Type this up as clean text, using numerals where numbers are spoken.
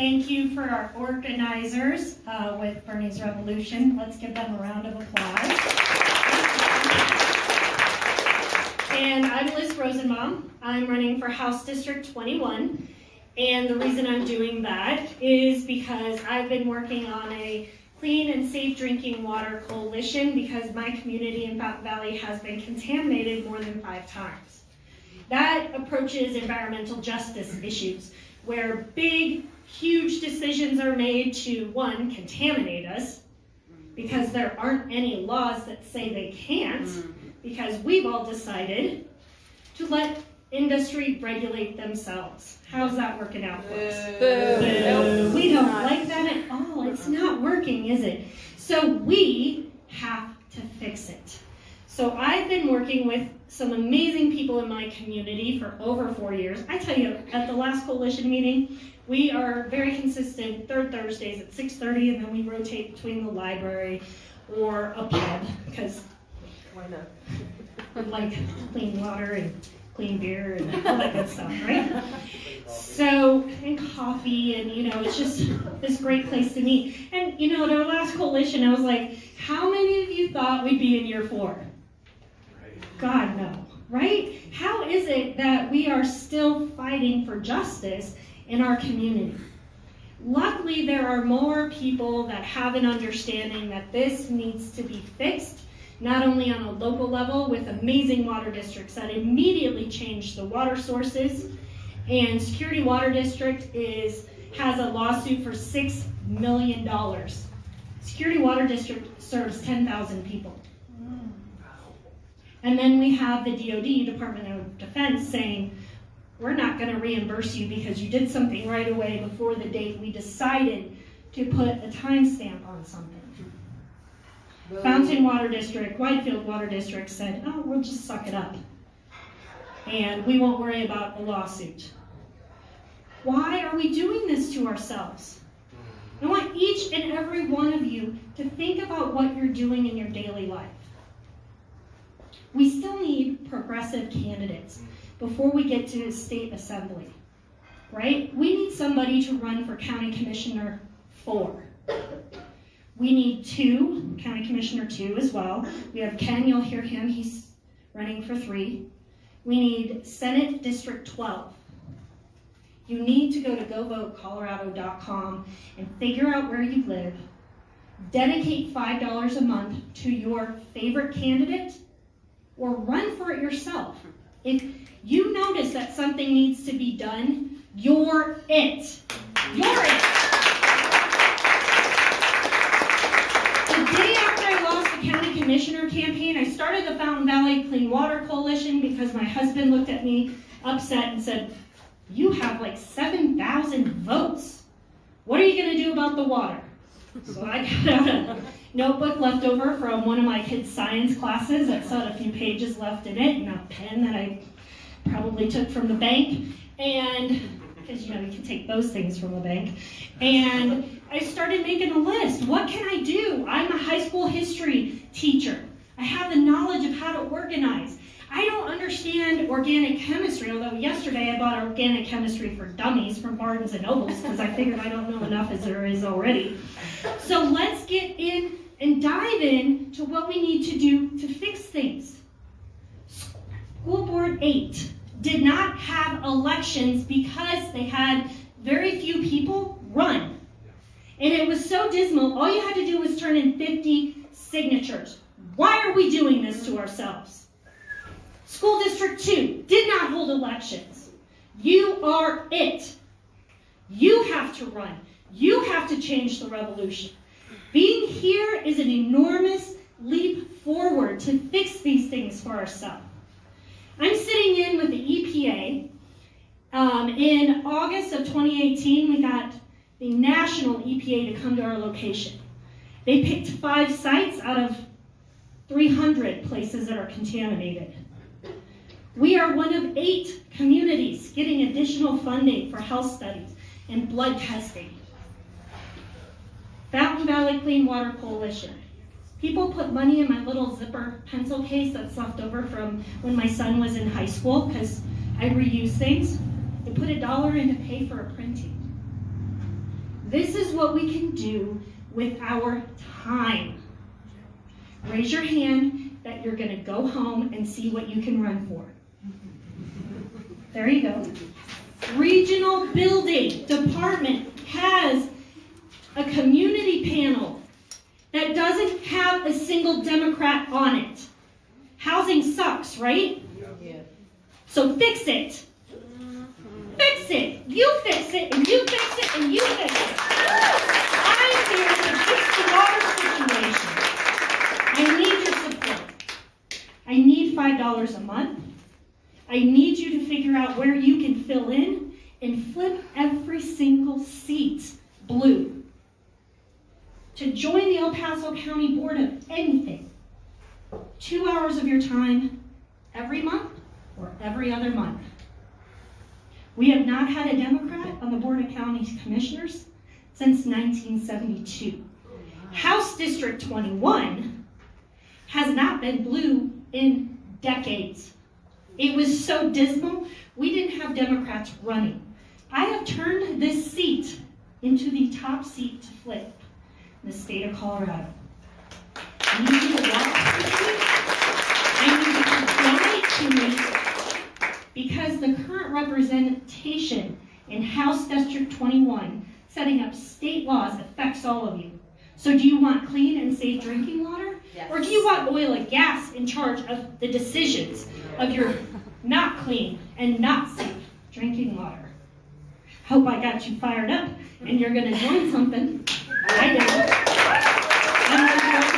thank you for our organizers with Bernie's Revolution. Let's give them a round of applause. And I'm Liz Rosenbaum. I'm running for House District 21. And the reason I'm doing that is because I've been working on a clean and safe drinking water coalition because my community in Fountain Valley has been contaminated more than 5 times. That approaches environmental justice issues where big, huge decisions are made to, one, contaminate us because there aren't any laws that say they can't because we've all decided to let industry regulate themselves. How's that working out for us? Boo. We don't like that at all. It's not working, is it? So we have to fix it. So I've been working with some amazing people in my community for over 4 years. I tell you, at the last coalition meeting, we are very consistent, third Thursdays at 6:30, and then we rotate between the library or a pub, because why not? We like clean water and clean beer and all that good stuff, right? So, and coffee, and it's just this great place to meet. And at our last coalition, I was like, how many of you thought we'd be in year 4? God, no, right? How is it that we are still fighting for justice in our community? Luckily, there are more people that have an understanding that this needs to be fixed, not only on a local level with amazing water districts that immediately change the water sources, and Security Water District has a lawsuit for $6 million. Security Water District serves 10,000 people. And then we have the DoD, Department of Defense, saying, we're not going to reimburse you because you did something right away before the date we decided to put a timestamp on something. Fountain Water District, Whitefield Water District said, oh, we'll just suck it up. And we won't worry about a lawsuit. Why are we doing this to ourselves? I want each and every one of you to think about what you're doing in your daily life. We still need progressive candidates before we get to state assembly, right? We need somebody to run for County Commissioner 4. We need 2, County Commissioner 2 as well. We have Ken, you'll hear him, he's running for 3. We need Senate District 12. You need to go to govotecolorado.com and figure out where you live, dedicate $5 a month to your favorite candidate, or run for it yourself. If you notice that something needs to be done, you're it. You're it. The day after I lost the county commissioner campaign, I started the Fountain Valley Clean Water Coalition because my husband looked at me upset and said, you have like 7,000 votes. What are you going to do about the water? So I got out a notebook left over from one of my kids' science classes that still had a few pages left in it, and a pen that I probably took from the bank, and because you can take those things from the bank. And I started making a list. What can I do? I'm a high school history teacher. I have the knowledge of how to organize. I don't understand organic chemistry, although yesterday I bought Organic Chemistry for Dummies from Barnes & Nobles because I figured I don't know enough as there is already. So let's get in and dive in to what we need to do to fix things. School Board 8 did not have elections because they had very few people run. And it was so dismal, all you had to do was turn in 50 signatures. Why are we doing this to ourselves? School District 2 did not hold elections. You are it. You have to run. You have to change the revolution. Being here is an enormous leap forward to fix these things for ourselves. I'm sitting in with the EPA. In August of 2018, we got the national EPA to come to our location. They picked 5 sites out of 300 places that are contaminated. We are one of 8 communities getting additional funding for health studies and blood testing. Fountain Valley Clean Water Coalition. People put money in my little zipper pencil case that's left over from when my son was in high school because I reuse things. They put $1 in to pay for a printing. This is what we can do with our time. Raise your hand that you're going to go home and see what you can run for. There you go. Regional building department has a community panel that doesn't have a single Democrat on it. Housing sucks, right? Yeah. So fix it. Fix it. You fix it, and you fix it, and you fix it. I'm here to fix the water situation. I need your support. I need $5 a month. I need you to figure out where you can fill in and flip every single seat blue. To join the El Paso County Board of anything, 2 hours of your time every month or every other month. We have not had a Democrat on the Board of County Commissioners since 1972. House District 21 has not been blue in decades. It was so dismal, we didn't have Democrats running. I have turned this seat into the top seat to flip in the state of Colorado. I need you to walk with me. I need you to donate to me, because the current representation in House District 21 setting up state laws affects all of you. So do you want clean and safe drinking water? Yes. Or do you want oil and gas in charge of the decisions of your not clean and not safe drinking water? Hope I got you fired up and you're going to join something. I did. I'm